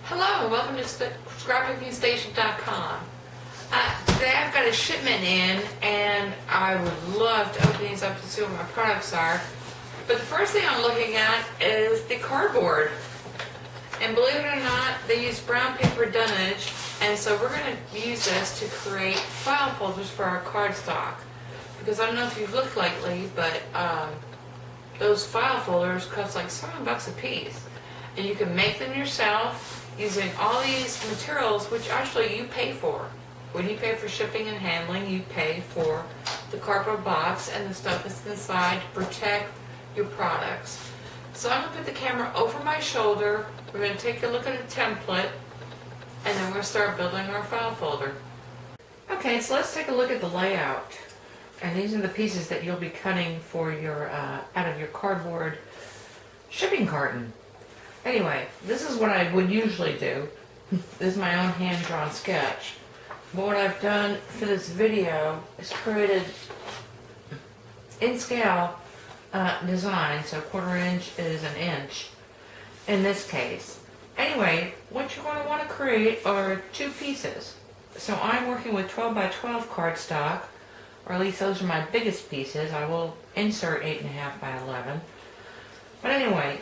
Hello and welcome to scrapbookingstation.com. Today I've got a shipment in and I would love to open these up to see what my products are. But the first thing I'm looking at is the cardboard. And believe it or not, they use brown paper dunnage, and so we're going to use this to create file folders for our cardstock. Because I don't know if you've looked lately, but those file folders cost like $7 a piece. And you can make them yourself using all these materials, which actually you pay for. When you pay for shipping and handling, you pay for the cardboard box and the stuff that's inside to protect your products. So I'm going to put the camera over my shoulder. We're going to take a look at a template, and then we're going to start building our file folder. Okay, so let's take a look at the layout. And these are the pieces that you'll be cutting for your out of your cardboard shipping carton. Anyway, this is what I would usually do. This is my own hand-drawn sketch. But what I've done for this video is created in scale design, so 1/4 inch is an inch in this case. Anyway, what you're going to want to create are 2 pieces. So I'm working with 12 by 12 cardstock, or at least those are my biggest pieces. I will insert 8.5 by 11. But anyway,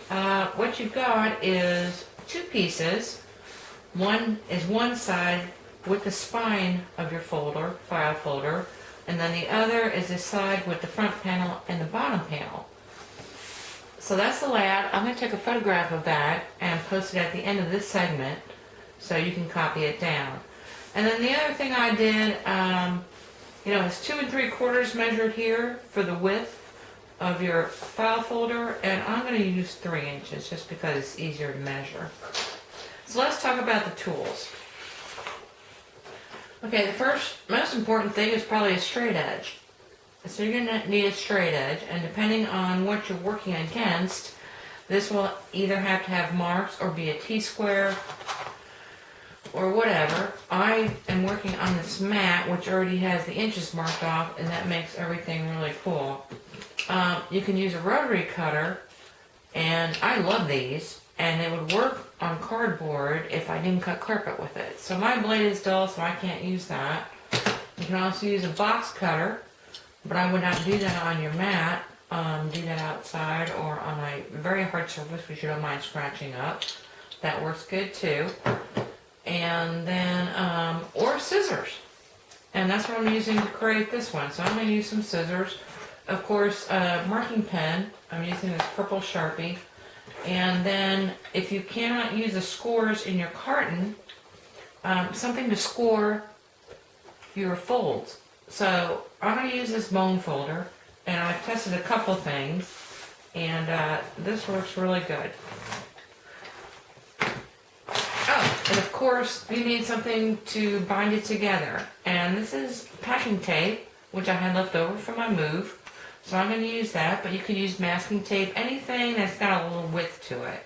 what you've got is 2 pieces. One is one side with the spine of your folder, file folder, and then the other is the side with the front panel and the bottom panel. So that's the layout. I'm going to take a photograph of that and post it at the end of this segment so you can copy it down. And then the other thing I did, it's 2 3/4 measured here for the width of your file folder, and I'm going to use 3 inches just because it's easier to measure. So let's talk about the tools. Okay, the first most important thing is probably a straight edge. So you're going to need a straight edge, and depending on what you're working against, this will either have to have marks or be a T-square or whatever. I am working on this mat which already has the inches marked off, and that makes everything really cool. You can use a rotary cutter, and I love these, and it would work on cardboard if I didn't cut carpet with it. So my blade is dull, so I can't use that. You can also use a box cutter, but I would not do that on your mat. Do that outside or on a very hard surface which you don't mind scratching up. That works good too. And then, or scissors. And that's what I'm using to create this one. So I'm going to use some scissors. Of course, marking pen. I'm using this purple Sharpie. And then, if you cannot use the scores in your carton, something to score your folds. So I'm going to use this bone folder, and I've tested a couple things, and this works really good. Oh, and of course, you need something to bind it together. And this is packing tape, which I had left over from my move. So I'm going to use that, but you could use masking tape, anything that's got a little width to it.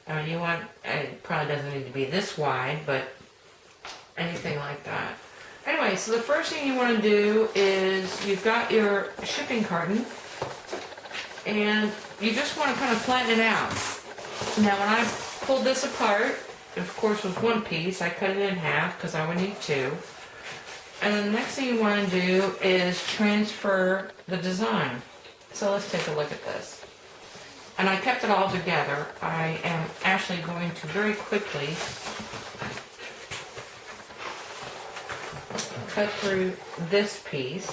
I mean, it probably doesn't need to be this wide, but anything like that. Anyway, so the first thing you want to do is you've got your shipping carton, and you just want to kind of flatten it out. Now, when I pulled this apart, of course with one piece, I cut it in half because I would need 2. And then the next thing you want to do is transfer the design. So let's take a look at this. And I kept it all together. I am actually going to very quickly cut through this piece.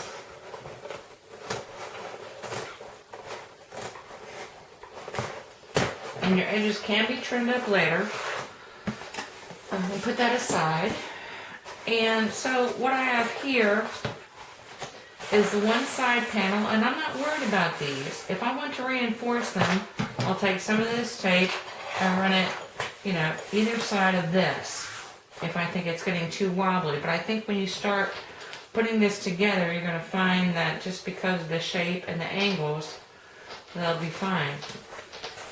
And your edges can be trimmed up later. We'll put that aside. And so what I have here is the one side panel, and I'm not worried about these. If I want to reinforce them, I'll take some of this tape and run it, either side of this if I think it's getting too wobbly. But I think when you start putting this together, you're going to find that just because of the shape and the angles, they'll be fine.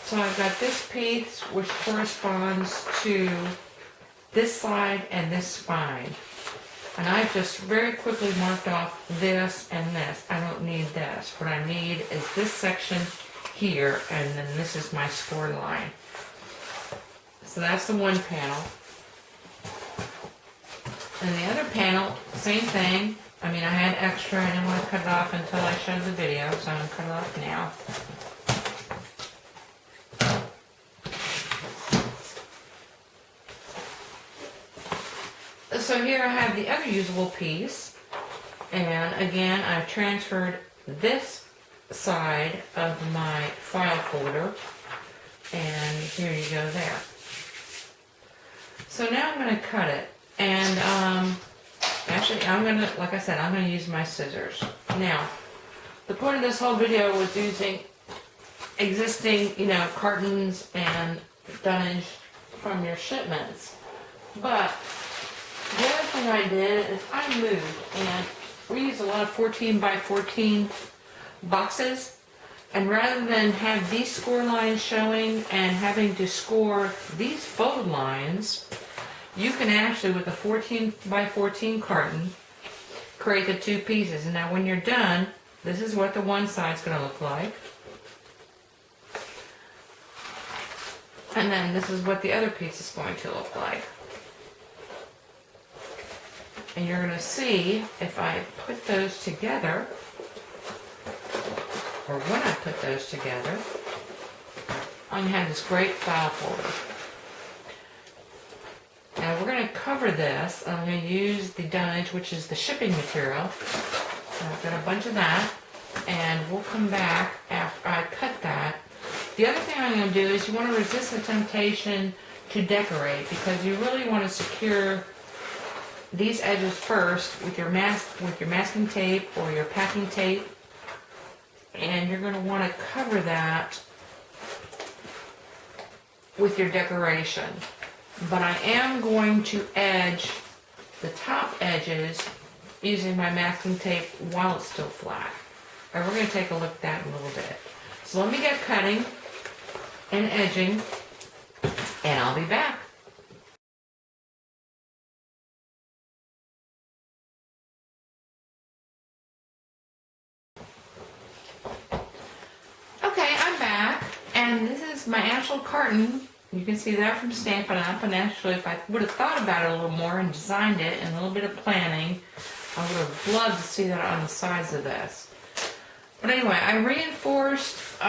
So I've got this piece which corresponds to this side and this spine. And I've just very quickly marked off this and this. I don't need this. What I need is this section here, and then this is my score line. So that's the one panel. And the other panel, same thing. I mean, I had extra. I didn't want to cut it off until I showed the video, so I'm going to cut it off now. So here I have the other usable piece. And again, I've transferred this side of my file folder. And here you go there. So now I'm going to cut it. And actually, I'm going to, like I said, I'm going to use my scissors. Now, the point of this whole video was using existing, cartons and dunnage from your shipments. But the other thing I did is I moved, and we use a lot of 14 by 14 boxes. And rather than have these score lines showing and having to score these fold lines, you can actually, with a 14 by 14 carton, create the two pieces. And now when you're done, this is what the one side's going to look like. And then this is what the other piece is going to look like. And you're going to see if I put those together, or when I put those together, I'm going to have this great file folder. Now we're going to cover this, and I'm going to use the dunnage, which is the shipping material. So I've got a bunch of that, and we'll come back after I cut that. The other thing I'm going to do is you want to resist the temptation to decorate, because you really want to secure these edges first with your masking tape or your packing tape, and you're going to want to cover that with your decoration. But I am going to edge the top edges using my masking tape while it's still flat. And we're going to take a look at that in a little bit. So let me get cutting and edging, and I'll be back. Okay, I'm back, and this is my actual carton. You can see that from Stampin' Up! And actually, if I would have thought about it a little more and designed it and a little bit of planning, I would have loved to see that on the sides of this. But anyway, I reinforced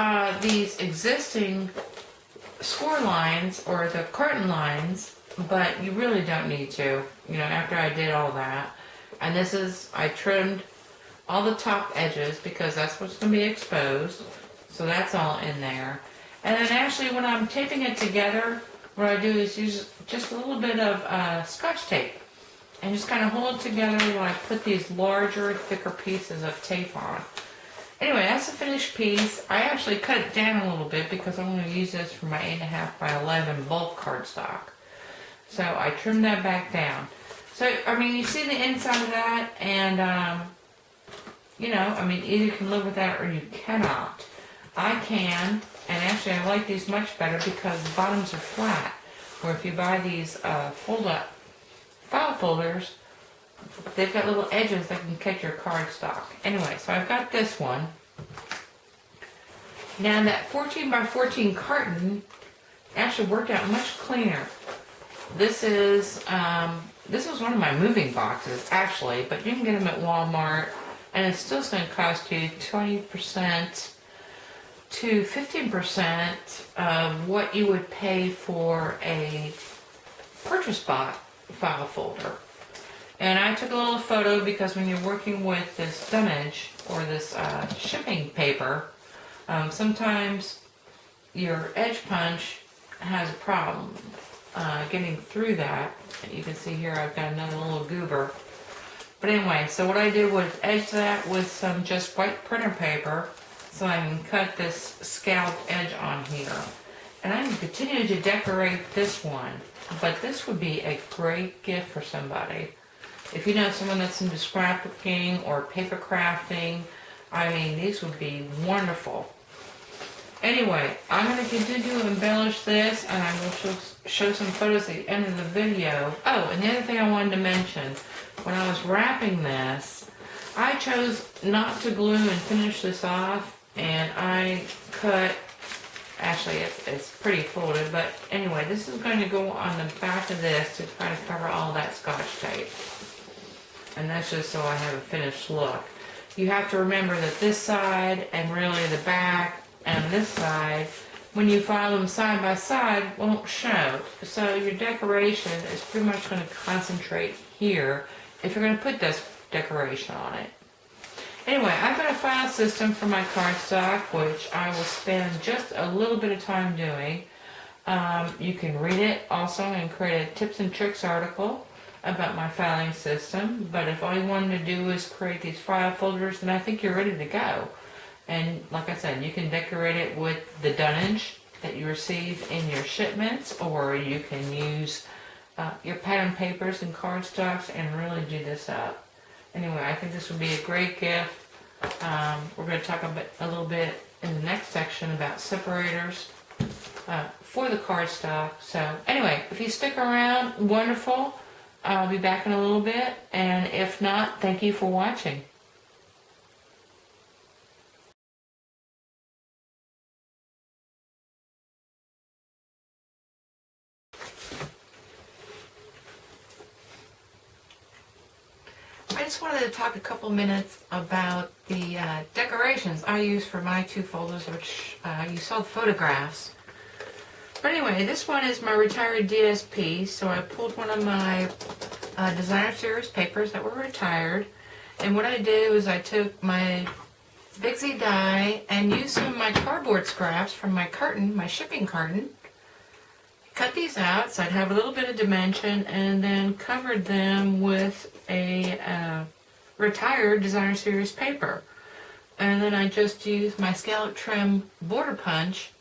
these existing score lines, or the carton lines, but you really don't need to, after I did all that. And this is, I trimmed all the top edges because that's what's going to be exposed. So that's all in there. And then actually when I'm taping it together, what I do is use just a little bit of Scotch tape and just kind of hold it together when I put these larger, thicker pieces of tape on. Anyway, that's the finished piece. I actually cut it down a little bit because I'm going to use this for my 8.5 by 11 bulk cardstock. So I trimmed that back down. So, you see the inside of that, and, either you can live with that or you cannot. I can, and actually I like these much better because the bottoms are flat. Or if you buy these fold-up file folders, they've got little edges that can catch your cardstock. Anyway, so I've got this one. Now that 14 by 14 carton actually worked out much cleaner. This was one of my moving boxes actually, but you can get them at Walmart, and it's still going to cost you 20% to 15% of what you would pay for a purchase box file folder. And I took a little photo because when you're working with this dunnage or this shipping paper, sometimes your edge punch has a problem getting through that. You can see here I've got another little goober. But anyway, so what I did was edge that with some just white printer paper so I can cut this scalloped edge on here. And I can continue to decorate this one, but this would be a great gift for somebody. If you know someone that's into scrapbooking or paper crafting, these would be wonderful. Anyway, I'm going to continue to embellish this, and I will show some photos at the end of the video. Oh, and the other thing I wanted to mention, when I was wrapping this, I chose not to glue and finish this off, and I cut Actually, it's pretty folded, but anyway, this is going to go on the back of this to try to cover all that Scotch tape. And that's just so I have a finished look. You have to remember that this side and really the back and this side, when you file them side by side, won't show. So your decoration is pretty much going to concentrate here if you're going to put this decoration on it. Anyway, I've got a file system for my cardstock, which I will spend just a little bit of time doing. You can read it also and create a tips and tricks article about my filing system. But if all you wanted to do is create these file folders, then I think you're ready to go. And like I said, you can decorate it with the dunnage that you receive in your shipments, or you can use your pattern papers and cardstocks and really do this up. Anyway, I think this would be a great gift. We're going to talk a little bit in the next section about separators for the cardstock. So anyway, if you stick around, wonderful. I'll be back in a little bit, and if not, thank you for watching. I just wanted to talk a couple minutes about the decorations I use for my two folders, which you saw photographs. But anyway, this one is my retired DSP, so I pulled one of my designer series papers that were retired, and what I did was I took my Big Z die and used some of my cardboard scraps from my carton, my shipping carton, cut these out so I'd have a little bit of dimension, and then covered them with a retired designer series paper. And then I just used my scallop trim border punch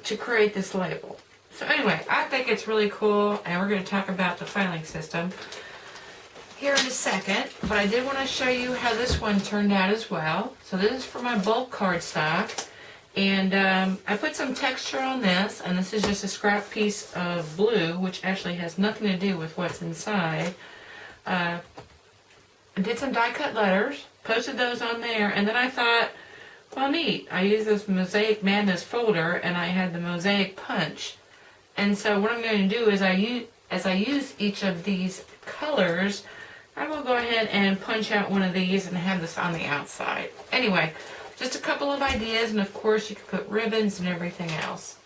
to create this label. So anyway, I think it's really cool, and we're going to talk about the filing system here in a second, but I did want to show you how this one turned out as well. So this is for my bulk cardstock, and I put some texture on this, and this is just a scrap piece of blue, which actually has nothing to do with what's inside. I did some die cut letters, posted those on there, and then I thought, well, neat, I used this Mosaic Madness folder, and I had the Mosaic punch. And so what I'm going to do is as I use each of these colors, I will go ahead and punch out one of these and have this on the outside. Anyway, just a couple of ideas, and of course you can put ribbons and everything else.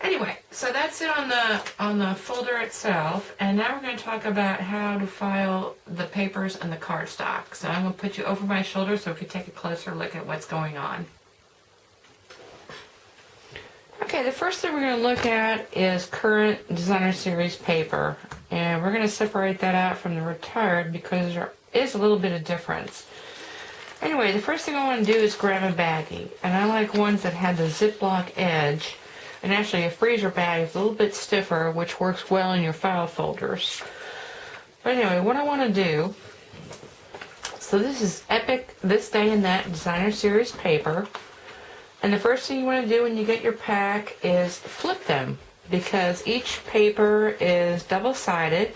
Anyway, so that's it on the folder itself, and now we're going to talk about how to file the papers and the cardstock. So I'm going to put you over my shoulder so we can take a closer look at what's going on. Okay, the first thing we're going to look at is current designer series paper, and we're going to separate that out from the retired because there is a little bit of difference. Anyway, the first thing I want to do is grab a baggie, and I like ones that have the Ziploc edge, and actually a freezer bag is a little bit stiffer, which works well in your file folders. But anyway, what I want to do, so this is Epic This Day and That designer series paper. And the first thing you want to do when you get your pack is flip them, because each paper is double-sided,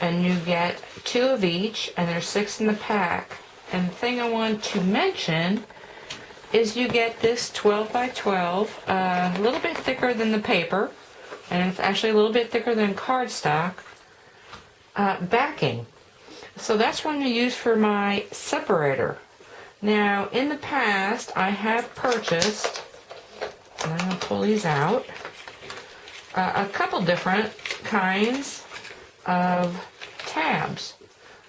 and you get 2 of each, and there's 6 in the pack. And the thing I want to mention is you get this 12 by 12, a little bit thicker than the paper, and it's actually a little bit thicker than cardstock, backing. So that's one to use for my separator. Now, in the past, I have purchased, and I'm going to pull these out, a couple different kinds of tabs.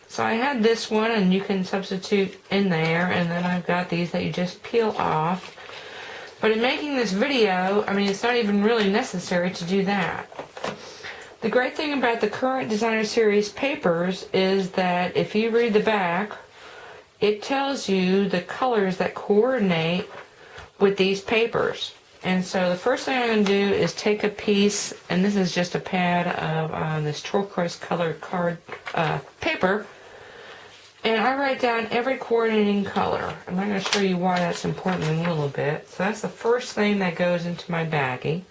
So I had this one, and you can substitute in there, and then I've got these that you just peel off. But in making this video, I mean, it's not even really necessary to do that. The great thing about the current designer series papers is that if you read the back, it tells you the colors that coordinate with these papers. And so the first thing I'm going to do is take a piece, and this is just a pad of this turquoise colored card paper, and I write down every coordinating color. And I'm going to show you why that's important in a little bit. So that's the first thing that goes into my baggie.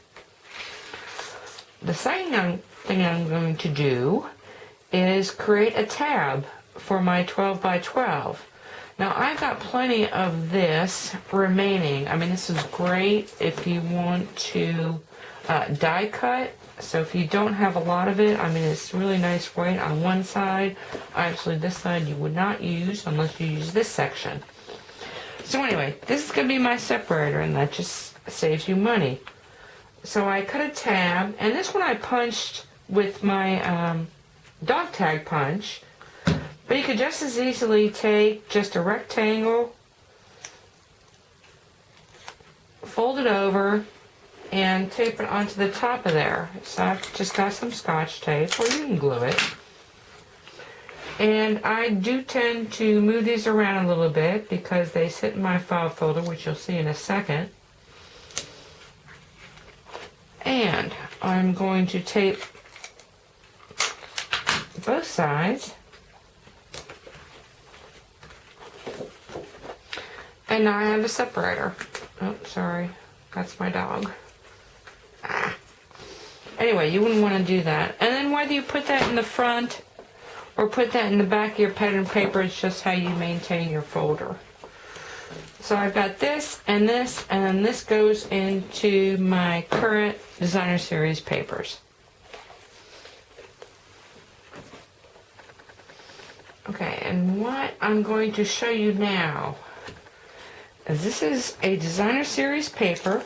The second thing I'm going to do is create a tab for my 12 by 12. Now I've got plenty of this remaining. I mean, this is great if you want to die cut. So if you don't have a lot of it, I mean, it's really nice weight on one side. Actually, this side you would not use unless you use this section. So anyway, this is going to be my separator, and that just saves you money. So I cut a tab, and this one I punched with my dog tag punch. But you could just as easily take just a rectangle, fold it over, and tape it onto the top of there. So I've just got some Scotch tape, or you can glue it. And I do tend to move these around a little bit because they sit in my file folder, which you'll see in a second. And I'm going to tape both sides. And now I have a separator. Oh, sorry. That's my dog. Anyway, you wouldn't want to do that. And then whether you put that in the front or put that in the back of your pattern paper, it's just how you maintain your folder. So I've got this, and then this goes into my current designer series papers. Okay, and what I'm going to show you now is this is a designer series paper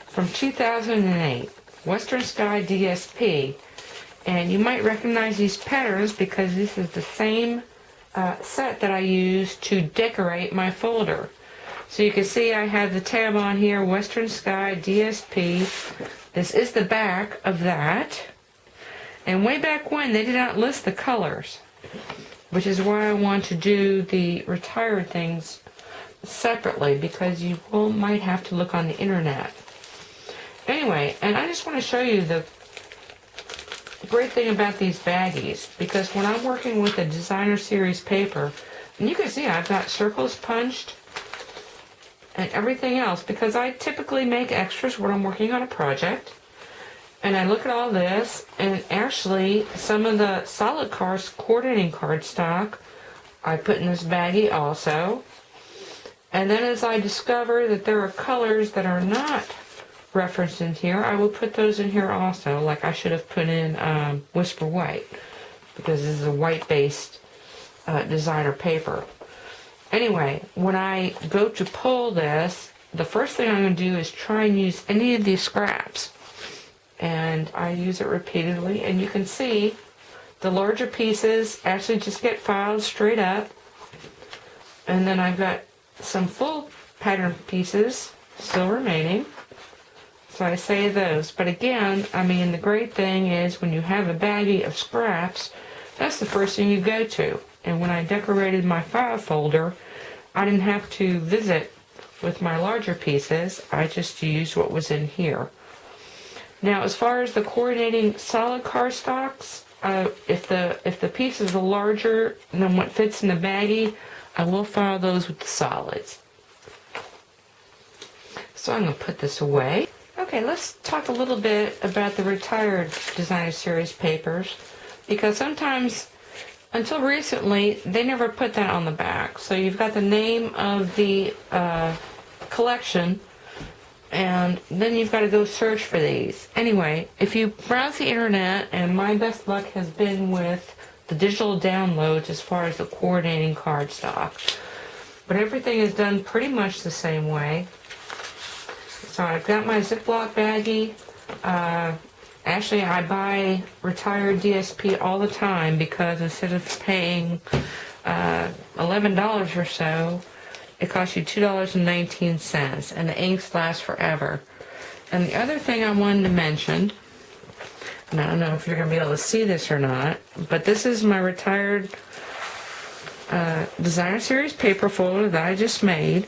from 2008, Western Sky DSP. And you might recognize these patterns because this is the same set that I use to decorate my folder. So you can see I have the tab on here, Western Sky DSP. This is the back of that. And way back when, they did not list the colors, which is why I want to do the retired things separately, because you might have to look on the internet. Anyway, and I just want to show you the great thing about these baggies, because when I'm working with a designer series paper, and you can see I've got circles punched and everything else, because I typically make extras when I'm working on a project. And I look at all this, and actually some of the solid coordinating cardstock I put in this baggie also. And then as I discover that there are colors that are not referenced in here, I will put those in here also, like I should have put in Whisper White, because this is a white-based designer paper. Anyway, when I go to pull this, the first thing I'm going to do is try and use any of these scraps. And I use it repeatedly, and you can see the larger pieces actually just get filed straight up. And then I've got some full pattern pieces still remaining. So I save those. But again, I mean, the great thing is when you have a baggie of scraps, that's the first thing you go to. And when I decorated my file folder, I didn't have to visit with my larger pieces. I just used what was in here. Now, as far as the coordinating solid cardstocks, if the pieces are larger than what fits in the baggie, I will file those with the solids. So I'm going to put this away. Okay, let's talk a little bit about the retired designer series papers, because sometimes, until recently, they never put that on the back. So you've got the name of the collection, and then you've got to go search for these. Anyway, if you browse the internet, and my best luck has been with the digital downloads as far as the coordinating cardstock, but everything is done pretty much the same way. So I've got my Ziploc baggie. Actually, I buy retired DSP all the time, because instead of paying $11 or so, it costs you $2.19, and the inks last forever. And the other thing I wanted to mention, and I don't know if you're going to be able to see this or not, but this is my retired designer series paper folder that I just made.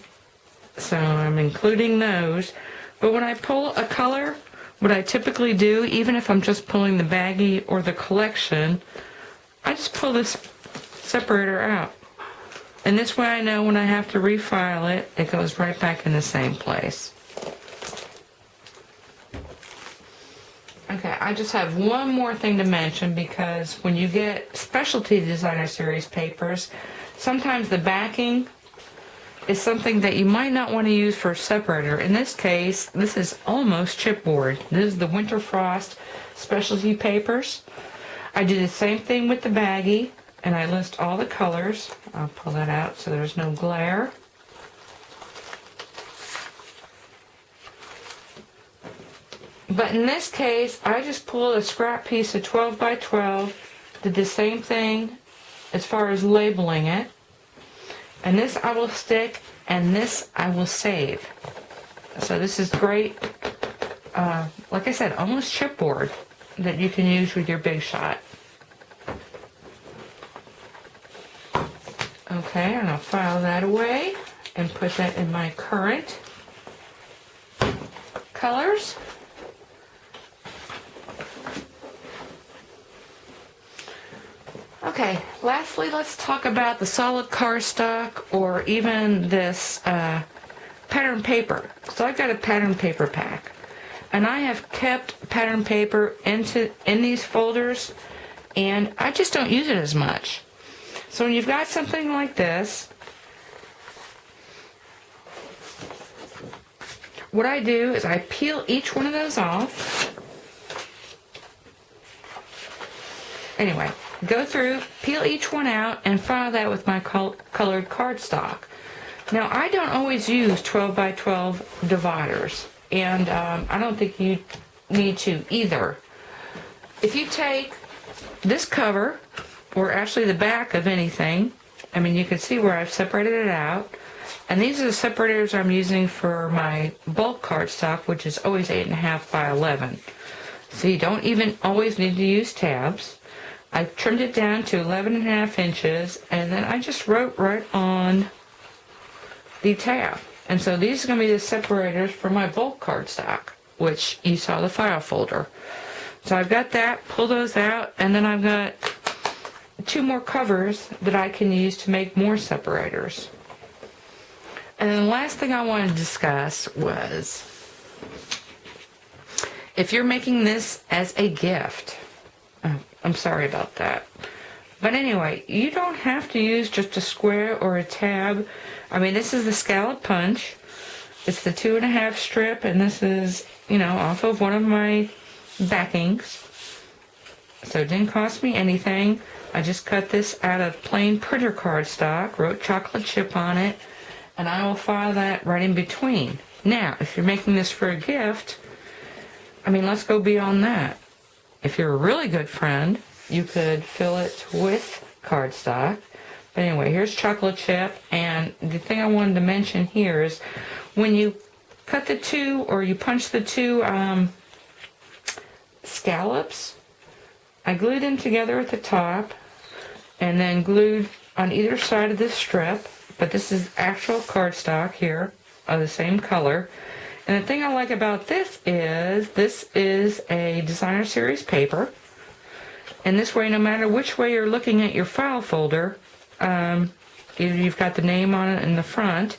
So I'm including those. But when I pull a color, what I typically do, even if I'm just pulling the baggie or the collection, I just pull this separator out. And this way I know when I have to refile it, it goes right back in the same place. Okay, I just have one more thing to mention, because when you get specialty designer series papers, sometimes the backing is something that you might not want to use for a separator. In this case, this is almost chipboard. This is the Winter Frost specialty papers. I do the same thing with the baggie, and I list all the colors. I'll pull that out so there's no glare. But in this case, I just pulled a scrap piece of 12 by 12, did the same thing as far as labeling it. And this I will stick, and this I will save. So this is great, like I said, almost chipboard that you can use with your Big Shot. Okay, and I'll file that away and put that in my current colors. Okay, lastly, let's talk about the solid cardstock or even this pattern paper. So I've got a pattern paper pack, and I have kept pattern paper in these folders, and I just don't use it as much. So when you've got something like this, what I do is I peel each one of those off. Anyway, go through, peel each one out, and file that with my colored cardstock. Now, I don't always use 12 by 12 dividers, and I don't think you need to either. If you take this cover, or actually the back of anything, I mean, you can see where I've separated it out, and these are the separators I'm using for my bulk cardstock, which is always 8.5 by 11. So you don't even always need to use tabs. I trimmed it down to 11.5 inches, and then I just wrote right on the tab. And so these are going to be the separators for my bulk cardstock, which you saw the file folder. So I've got that, pull those out, and then I've got 2 more covers that I can use to make more separators. And then the last thing I wanted to discuss was, if you're making this as a gift, I'm sorry about that. But anyway, you don't have to use just a square or a tab. I mean, this is the scallop punch. It's the 2.5 strip, and this is, off of one of my backings. So it didn't cost me anything. I just cut this out of plain printer cardstock, wrote chocolate chip on it, and I will file that right in between. Now, if you're making this for a gift, I mean, let's go beyond that. If you're a really good friend, you could fill it with cardstock. But anyway, here's chocolate chip, and the thing I wanted to mention here is when you cut the 2 or you punch the 2 scallops, I glued them together at the top and then glued on either side of this strip, but this is actual cardstock here of the same color. And the thing I like about this is a designer series paper, and this way, no matter which way you're looking at your file folder, either you've got the name on it in the front,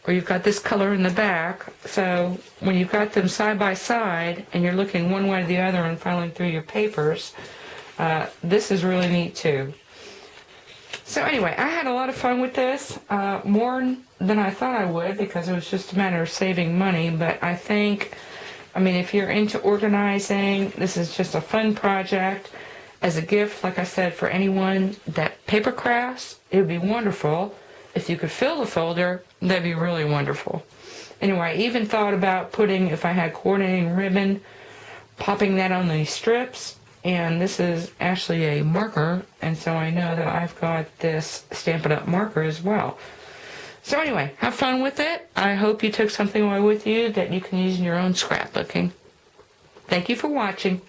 or you've got this color in the back. So when you've got them side by side and you're looking one way or the other and filing through your papers, this is really neat too. So anyway, I had a lot of fun with this, more than I thought I would, because it was just a matter of saving money. But I think, if you're into organizing, this is just a fun project. As a gift, like I said, for anyone that paper crafts, it would be wonderful. If you could fill the folder, that'd be really wonderful. Anyway, I even thought about putting, if I had coordinating ribbon, popping that on these strips. And this is actually a marker, and so I know that I've got this Stampin' Up! Marker as well. So anyway, have fun with it. I hope you took something away with you that you can use in your own scrapbooking. Thank you for watching.